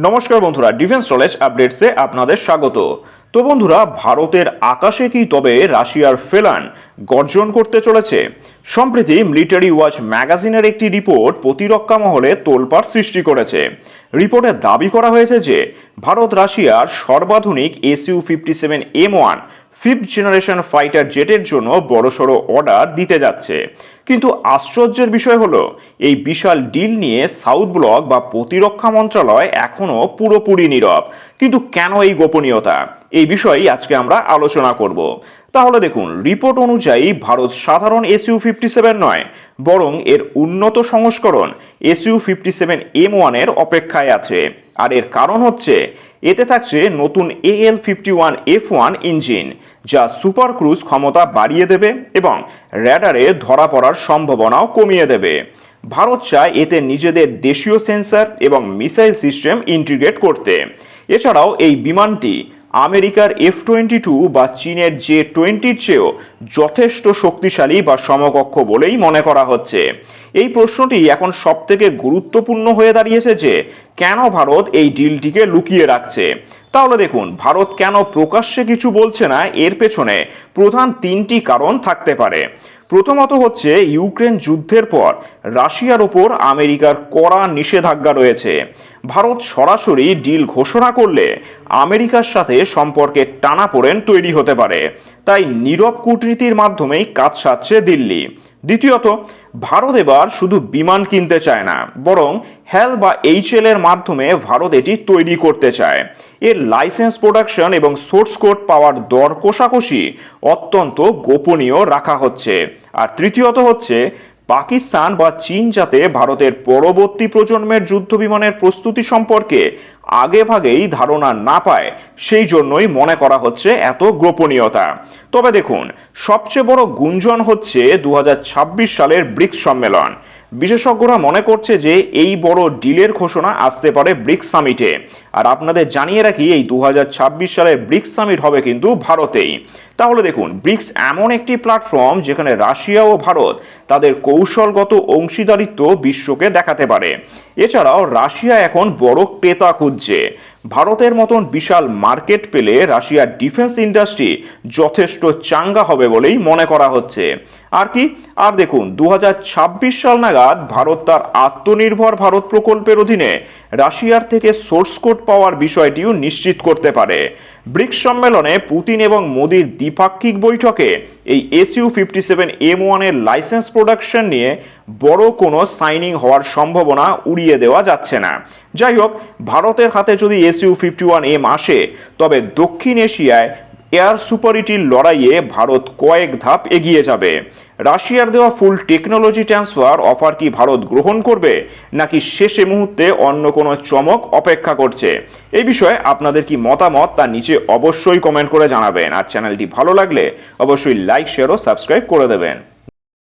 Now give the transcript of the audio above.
নমস্কার বন্ধুরা, defence knowledge আপডেটসে আপনাদের স্বাগত। তো বন্ধুরা, ভারতের আকাশে কি তবে রাশিয়ার ফেলান গর্জন করতে চলেছে? সম্প্রতি মিলিটারি ওয়াচ ম্যাগাজিনের একটি রিপোর্ট প্রতিরক্ষা মহলে তোলপাড় সৃষ্টি করেছে। রিপোর্টে দাবি করা হয়েছে যে ভারত রাশিয়ার সর্বাধুনিক SU-57M1 ফিফথ জেনারেশন ফাইটার জেটের জন্য বড়সড় অর্ডার দিতে যাচ্ছে। কিন্তু আশ্চর্যের বিষয় হলো, এই বিশাল ডিল নিয়ে সাউথ ব্লক বা প্রতিরক্ষা মন্ত্রণালয় এখনো পুরোপুরি নীরব। কিন্তু কেন এই গোপনীয়তা? এই বিষয়েই আজকে আমরা আলোচনা করব। তাহলে দেখুন, রিপোর্ট অনুযায়ী ভারত সাধারণ SU-57 নয়, বরং এর উন্নত সংস্করণ SU-57M1 এর অপেক্ষায় আছে। আর এর কারণ হচ্ছে, এতে থাকছে নতুন AL-51F1 ইঞ্জিন, যা সুপার ক্রুজ ক্ষমতা বাড়িয়ে দেবে এবং র্যাডারে ধরা পড়ার সম্ভাবনাও কমিয়ে দেবে। ভারত চায় এতে নিজেদের দেশীয় সেন্সর এবং মিসাইল সিস্টেম ইন্টিগ্রেট করতে। এছাড়াও এই বিমানটি আমেরিকার F-22 বা চীনের J-20-র চেয়েও যথেষ্ট শক্তিশালী বা সমকক্ষ বলেই মনে করা হচ্ছে। এই প্রশ্নটি এখন সবথেকে গুরুত্বপূর্ণ হয়ে দাঁড়িয়েছে যে কেন ভারত এই ডিলটিকে লুকিয়ে রাখছে। তাহলে দেখুন, ভারত কেন প্রকাশ্যে কিছু বলছে না, এর পেছনে প্রধান তিনটি কারণ থাকতে পারে। প্রথমত হচ্ছে, ইউক্রেন যুদ্ধের পর রাশিয়ার ওপর আমেরিকার কড়া নিষেধাজ্ঞা রয়েছে। ভারত সরাসরি ডিল ঘোষণা করলে আমেরিকার সাথে সম্পর্কে টানাপোড়েন তৈরি হতে পারে। তাই নীরব কূটনীতির মাধ্যমেই কাজ সারছে দিল্লি। দ্বিতীয়ত, ভারত এবার শুধু বিমান কিনতে চায় না, বরং HAL বা HL এর মাধ্যমে ভারত এটি তৈরি করতে চায়। এর লাইসেন্স, প্রোডাকশন এবং সোর্স কোড পাওয়ার দর কষাকষি অত্যন্ত গোপনীয় রাখা হচ্ছে। আর তৃতীয়ত হচ্ছে, পাকিস্তান বা চীন যাতে ভারতের পরবর্তী প্রজন্মের যুদ্ধ বিমানের প্রস্তুতি সম্পর্কে আগেভাগেই ধারণা না পায়, সেই জন্যই মনে করা হচ্ছে এত গোপনীয়তা। তবে দেখুন, সবচেয়ে বড় গুঞ্জন হচ্ছে 2026 সালের ব্রিক্স সম্মেলন। বিশেষজ্ঞরা মনে করছে যে এই বড় ডিলের ঘোষণা আসতে পারে ব্রিক্স সামিটে। আর আপনাদের জানিয়ে রাখি, এই 2026 সালের ব্রিক্স সামিট হবে কিন্তু ভারতেই। তাহলে দেখুন, ব্রিক্স এমন একটি প্ল্যাটফর্ম যেখানে রাশিয়া ও ভারত তাদের কৌশলগত অংশীদারিত্ব বিশ্বকে দেখাতে পারে। এছাড়াও রাশিয়া এখন বড় ক্রেতা খুঁজছে। ভারতের মতন বিশাল মার্কেট পেলে রাশিয়ার ডিফেন্স ইন্ডাস্ট্রি যথেষ্ট চাঙ্গা হবে বলেই মনে করা হচ্ছে। আর কি, আর দেখুন, 2026 সাল নাগাদ ভারত তার আত্মনির্ভর ভারত প্রকল্পের অধীনে রাশিয়ার থেকে সোর্স কোড পাওয়ার বিষয়টিও নিশ্চিত করতে পারে। ব্রিক্স সম্মেলনে পুতিন এবং মোদির দ্বিপাক্ষিক বৈঠকে এই SU-57M1 এর লাইসেন্স প্রোডাকশন নিয়ে বড় কোনো সাইনিং হওয়ার সম্ভাবনা উড়িয়ে দেওয়া যাচ্ছে না। যাই হোক, ভারতের হাতে যদি SU-51M আসে, তবে দক্ষিণ এশিয়ায় এয়ার সুপারিটির লড়াইয়ে ভারত কয়েক ধাপ এগিয়ে যাবে। রাশিয়ার দেওয়া ফুল টেকনোলজি ট্রান্সফার অফার কি ভারত গ্রহণ করবে, নাকি শেষে মুহূর্তে অন্য কোনো চমক অপেক্ষা করছে? এই বিষয়ে আপনাদের কি মতামত, তা নিচে অবশ্যই কমেন্ট করে জানাবেন। আর চ্যানেলটি ভালো লাগলে অবশ্যই লাইক, শেয়ার ও সাবস্ক্রাইব করে দেবেন।